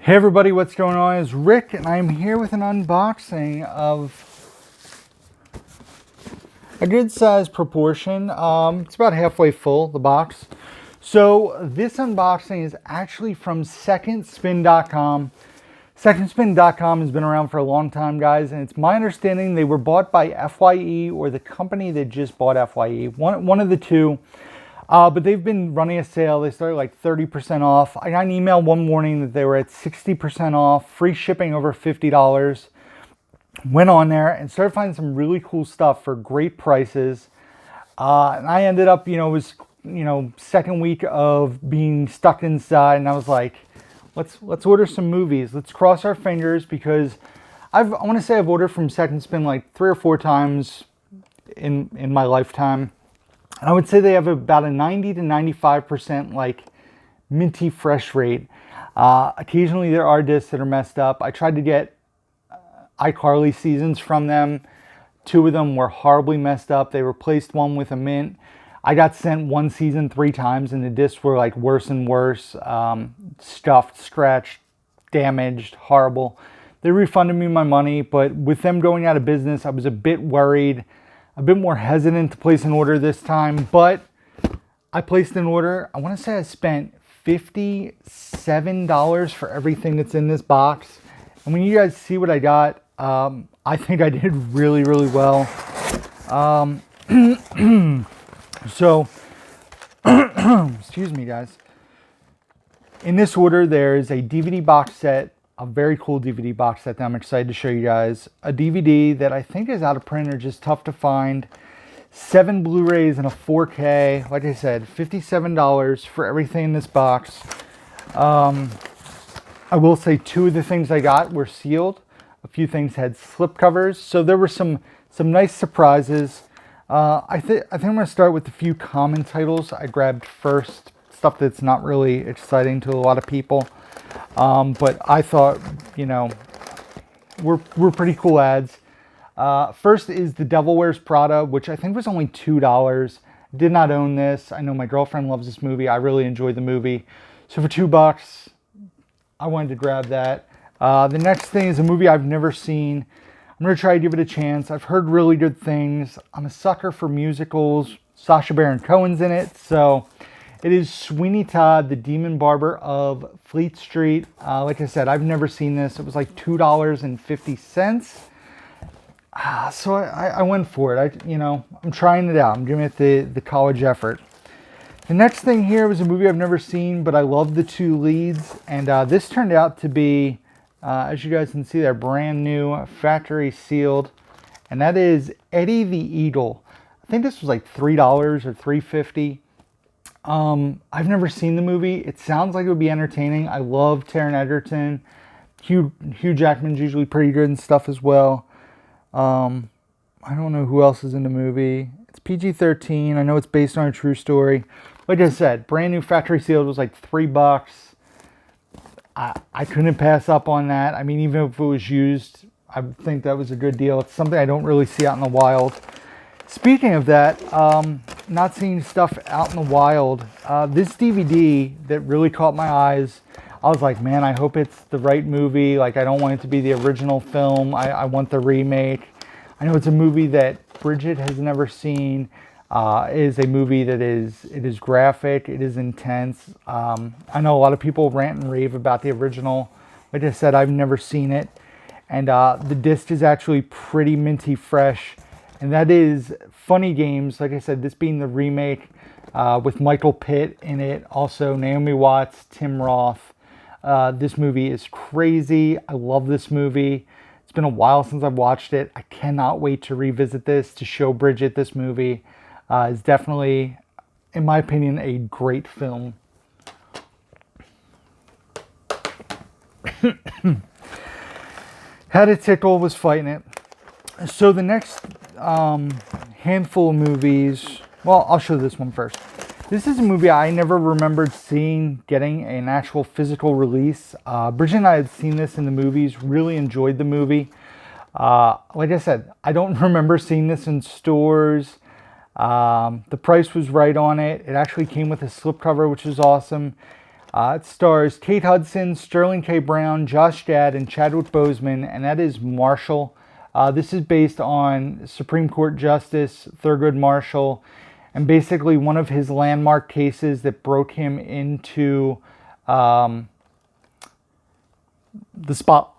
Hey everybody, what's going on? It's Rick, and I'm here with an unboxing of a good size proportion. It's about halfway full, the box. So this unboxing is actually from secondspin.com. Secondspin.com has been around for a long time, guys, and it's my understanding they were bought by FYE or the company that just bought FYE, one of the two. But they've been running a sale. They started like 30% off. I got an email one morning that they were at 60% off, free shipping over $50. Went on there and started finding some really cool stuff for great prices. And I ended up, it was, second week of being stuck inside, and I was like, let's order some movies. Let's cross our fingers, because I want to say I've ordered from Second Spin like 3 or 4 times in my lifetime. I would say they have about a 90 to 95% like minty fresh rate. Occasionally there are discs that are messed up. I tried to get iCarly seasons from them. 2 of them were horribly messed up. They replaced one with a mint. I got sent one season 3 times, and the discs were like worse and worse. Stuffed, scratched, damaged, horrible. They refunded me my money, but with them going out of business, I was a bit worried. A bit more hesitant to place an order this time, but I placed an order. I want to say I spent $57 for everything that's in this box. And when you guys see what I got, I think I did really, really well. So, excuse me, guys. In this order, there's a DVD box set. A very cool DVD box set that I'm excited to show you guys. A DVD that I think is out of print or just tough to find. 7 Blu-rays and a 4K. Like I said, $57 for everything in this box. I will say 2 of the things I got were sealed. A few things had slip covers. So there were some nice surprises. I think I'm going to start with a few common titles I grabbed first. Stuff that's not really exciting to a lot of people. But I thought, we're pretty cool ads. First is The Devil Wears Prada, which I think was only $2. Did not own this. I know my girlfriend loves this movie. I really enjoyed the movie. So for $2, I wanted to grab that. The next thing is a movie I've never seen. I'm going to try to give it a chance. I've heard really good things. I'm a sucker for musicals. Sacha Baron Cohen's in it, so... It is Sweeney Todd, the Demon Barber of Fleet Street. Like I said, I've never seen this. It was like $2.50. So I went for it. I'm trying it out. I'm giving it the college effort. The next thing here was a movie I've never seen, but I love the 2 leads. And this turned out to be, as you guys can see, they're brand new, factory sealed. And that is Eddie the Eagle. I think this was like $3 or $3.50. I've never seen the movie. It sounds like it would be entertaining. I love Taron Egerton. Hugh Jackman's usually pretty good and stuff as well. I don't know who else is in the movie. It's PG-13. I know it's based on a true story. Like I said, brand new factory sealed was like $3. I couldn't pass up on that. I mean, even if it was used, I think that was a good deal. It's something I don't really see out in the wild. Speaking of that, not seeing stuff out in the wild, this DVD that really caught my eyes, I was like, man, I hope it's the right movie. Like, I don't want it to be the original film. I want the remake. I know it's a movie that Bridget has never seen. It is a movie that it is graphic. It is intense. I know a lot of people rant and rave about the original. Like I said, I've never seen it. And the disc is actually pretty minty fresh. And that is Funny Games, like I said, this being the remake with Michael Pitt in it. Also Naomi Watts, Tim Roth. This movie is crazy. I love this movie. It's been a while since I've watched it. I cannot wait to revisit this, to show Bridget this movie. It's definitely, in my opinion, a great film. Had a tickle, was fighting it. So the next handful of movies, well, I'll show this one first. This is a movie I never remembered getting an actual physical release. Bridget and I had seen this in the movies, really enjoyed the movie. Like I said, I don't remember seeing this in stores. The price was right on it. It actually came with a slipcover, which is awesome. It stars Kate Hudson, Sterling K. Brown, Josh Gad, and Chadwick Boseman, and that is Marshall. This is based on Supreme Court Justice Thurgood Marshall, and basically one of his landmark cases that broke him into the spot.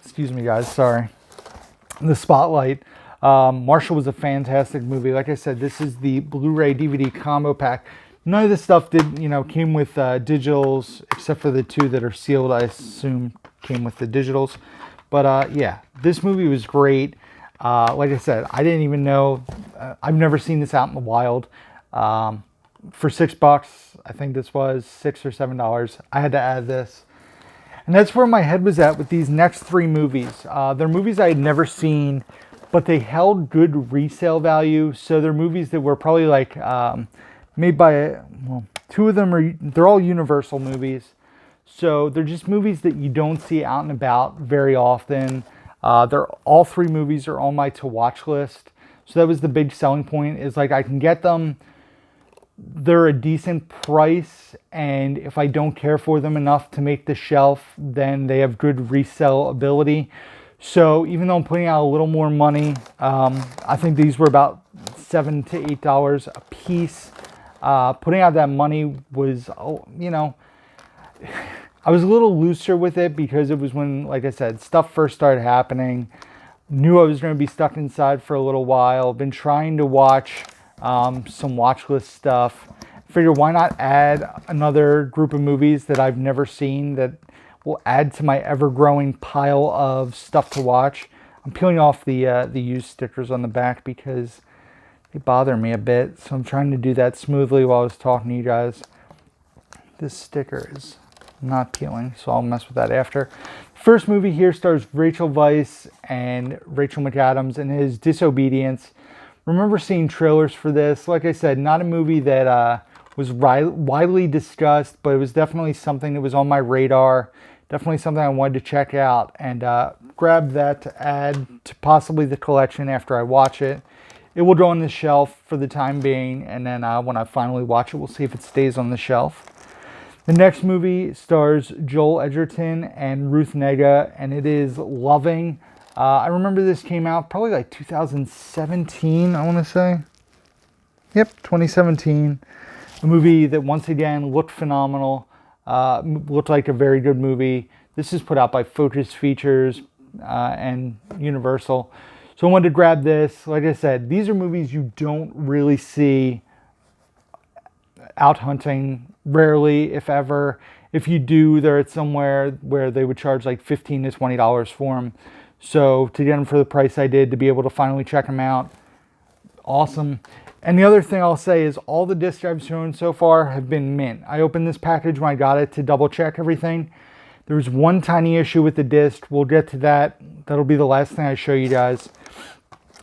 Excuse me, guys. Sorry. The spotlight. Marshall was a fantastic movie. Like I said, this is the Blu-ray DVD combo pack. None of this stuff came with digitals, except for the two that are sealed. I assume came with the digitals. But yeah, this movie was great. Like I said, I didn't even know. I've never seen this out in the wild. For $6, I think this was $6 or $7. I had to add this. And that's where my head was at with these next three movies. They're movies I had never seen, but they held good resale value. So they're movies that were probably like made by, well, two of them they're all Universal movies. So they're just movies that you don't see out and about very often. All three movies are on my to watch list. So that was the big selling point, is like I can get them. They're a decent price, and if I don't care for them enough to make the shelf, then they have good resell ability. So even though I'm putting out a little more money, I think these were about $7 to $8 a piece. Putting out that money was, I was a little looser with it because it was when, like I said, stuff first started happening. Knew I was going to be stuck inside for a little while. Been trying to watch some watch list stuff. Figure why not add another group of movies that I've never seen that will add to my ever-growing pile of stuff to watch. I'm peeling off the used stickers on the back because they bother me a bit. So I'm trying to do that smoothly while I was talking to you guys. This sticker is not peeling, so I'll mess with that after. First movie here stars Rachel Weisz and Rachel McAdams in his Disobedience. Remember seeing trailers for this. Like I said, not a movie that was widely discussed, but it was definitely something that was on my radar. Definitely something I wanted to check out, and grab that to add to possibly the collection after I watch it. It will go on the shelf for the time being, and then when I finally watch it, we'll see if it stays on the shelf. The next movie stars Joel Edgerton and Ruth Negga, and it is Loving. I remember this came out probably like 2017, I want to say. Yep, 2017. A movie that once again looked phenomenal, looked like a very good movie. This is put out by Focus Features and Universal. So I wanted to grab this. Like I said, these are movies you don't really see out hunting, rarely, if ever. If you do, they're at somewhere where they would charge like $15 to $20 for them. So to get them for the price I did, to be able to finally check them out, awesome. And the other thing I'll say is all the discs I've shown so far have been mint. I opened this package when I got it to double check everything. There was one tiny issue with the disc. We'll get to that. That'll be the last thing I show you guys.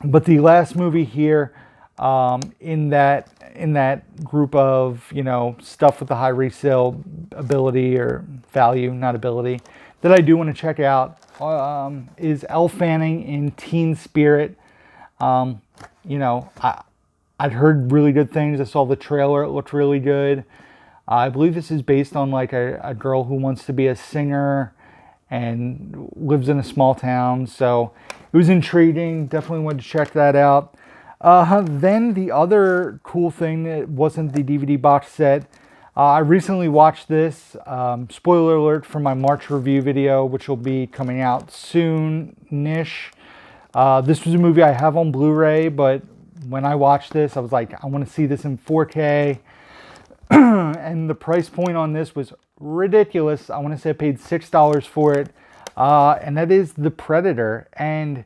But the last movie here, in that group of, stuff with the high resale ability or value, not ability, that I do want to check out, is Elle Fanning in Teen Spirit. I'd heard really good things. I saw the trailer. It looked really good. I believe this is based on like a girl who wants to be a singer and lives in a small town. So it was intriguing. Definitely wanted to check that out. Then the other cool thing that wasn't the DVD box set, I recently watched this. Spoiler alert for my March review video, which will be coming out soon-ish. This was a movie I have on Blu-ray, but when I watched this, I was like, I want to see this in 4K. And the price point on this was ridiculous. I want to say I paid $6 for it. And that is The Predator. And,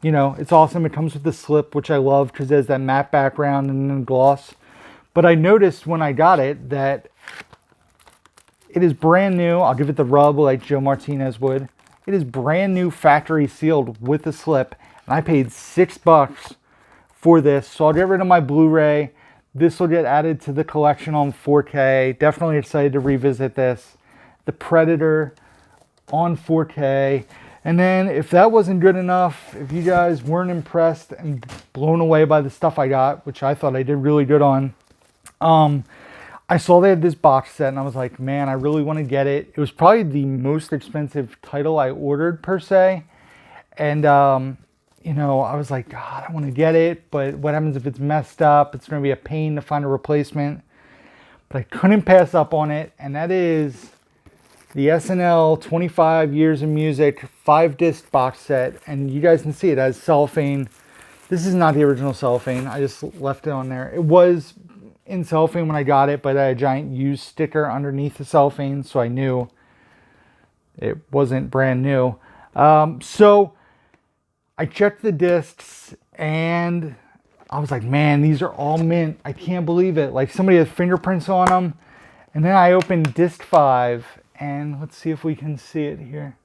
it's awesome. It comes with the slip, which I love because it has that matte background and then gloss. But I noticed when I got it that it is brand new. I'll give it the rub like Joe Martinez would. It is brand new, factory sealed with the slip. And I paid $6 for this. So I'll get rid of my Blu-ray. This will get added to the collection on 4K. Definitely excited to revisit this. The Predator on 4K. And then if that wasn't good enough, if you guys weren't impressed and blown away by the stuff I got, which I thought I did really good on, I saw they had this box set and I was like, man, I really want to get it. It was probably the most expensive title I ordered per se. And, you know, I was like, God, I want to get it, but what happens if it's messed up? It's going to be a pain to find a replacement. But I couldn't pass up on it, and that is the SNL 25 Years of Music 5-disc box set. And you guys can see it has cellophane. This is not the original cellophane. I just left it on there. It was in cellophane when I got it, but I had a giant used sticker underneath the cellophane, so I knew it wasn't brand new. So I checked the discs and I was like, man, these are all mint. I can't believe it. Like somebody has fingerprints on them. And then I opened disc 5 and let's see if we can see it here.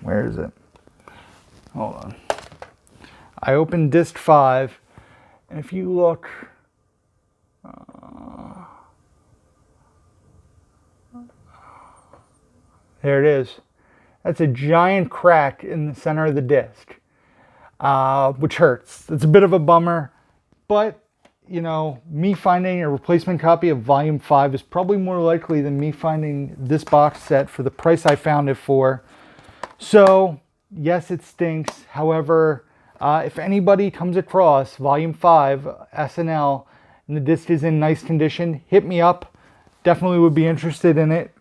Where is it? Hold on. I opened disc 5 and if you look, there it is. That's a giant crack in the center of the disc, which hurts. It's a bit of a bummer, but you know, me finding a replacement copy of Volume 5 is probably more likely than me finding this box set for the price I found it for. So, yes, it stinks. However, if anybody comes across Volume 5 SNL and the disc is in nice condition, hit me up. Definitely would be interested in it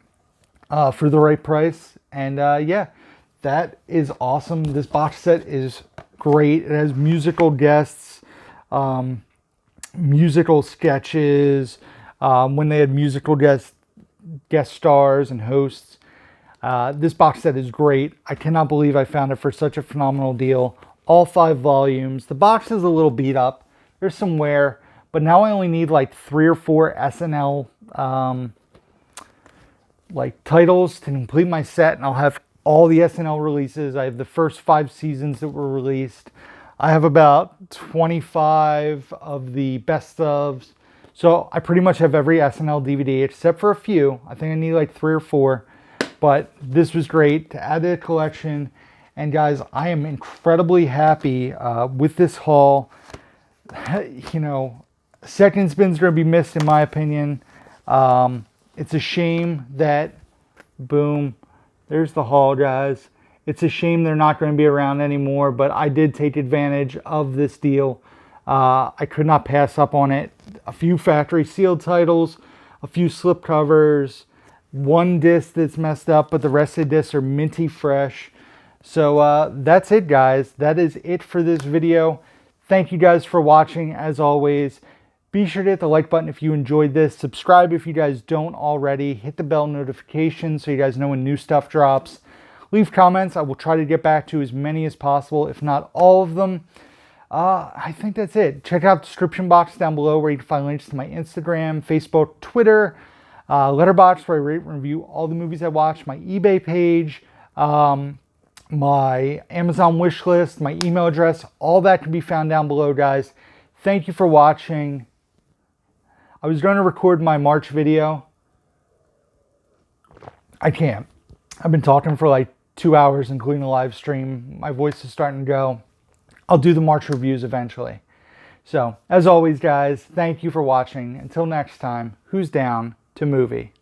for the right price. And yeah, that is awesome. This box set is great. It has musical guests, musical sketches, when they had musical guest stars and hosts. This box set is great. I cannot believe I found it for such a phenomenal deal. All 5 volumes. The box is a little beat up. There's some wear, but now I only need like 3 or 4 SNL like titles to complete my set, and I'll have all the SNL releases. I have the first 5 seasons that were released. I have about 25 of the best ofs. So I pretty much have every SNL DVD except for a few. I think I need like 3 or 4. But this was great to add to the collection. And guys, I am incredibly happy with this haul. You know, second spin's going to be missed in my opinion. It's a shame that, boom, there's the haul, guys. It's a shame they're not going to be around anymore, but I did take advantage of this deal. I could not pass up on it. A few factory sealed titles, a few slip covers, 1 disc that's messed up, but the rest of the discs are minty fresh. So that's it, guys. That is it for this video. Thank you guys for watching, as always. Be sure to hit the like button if you enjoyed this. Subscribe if you guys don't already. Hit the bell notification so you guys know when new stuff drops. Leave comments. I will try to get back to as many as possible, if not all of them. I think that's it. Check out the description box down below where you can find links to my Instagram, Facebook, Twitter, Letterboxd where I rate and review all the movies I watch, my eBay page, my Amazon wish list, my email address. All that can be found down below, guys. Thank you for watching. I was going to record my March video. I can't. I've been talking for like 2 hours, including the live stream. My voice is starting to go. I'll do the March reviews eventually. So, as always, guys, thank you for watching. Until next time, who's down to movie?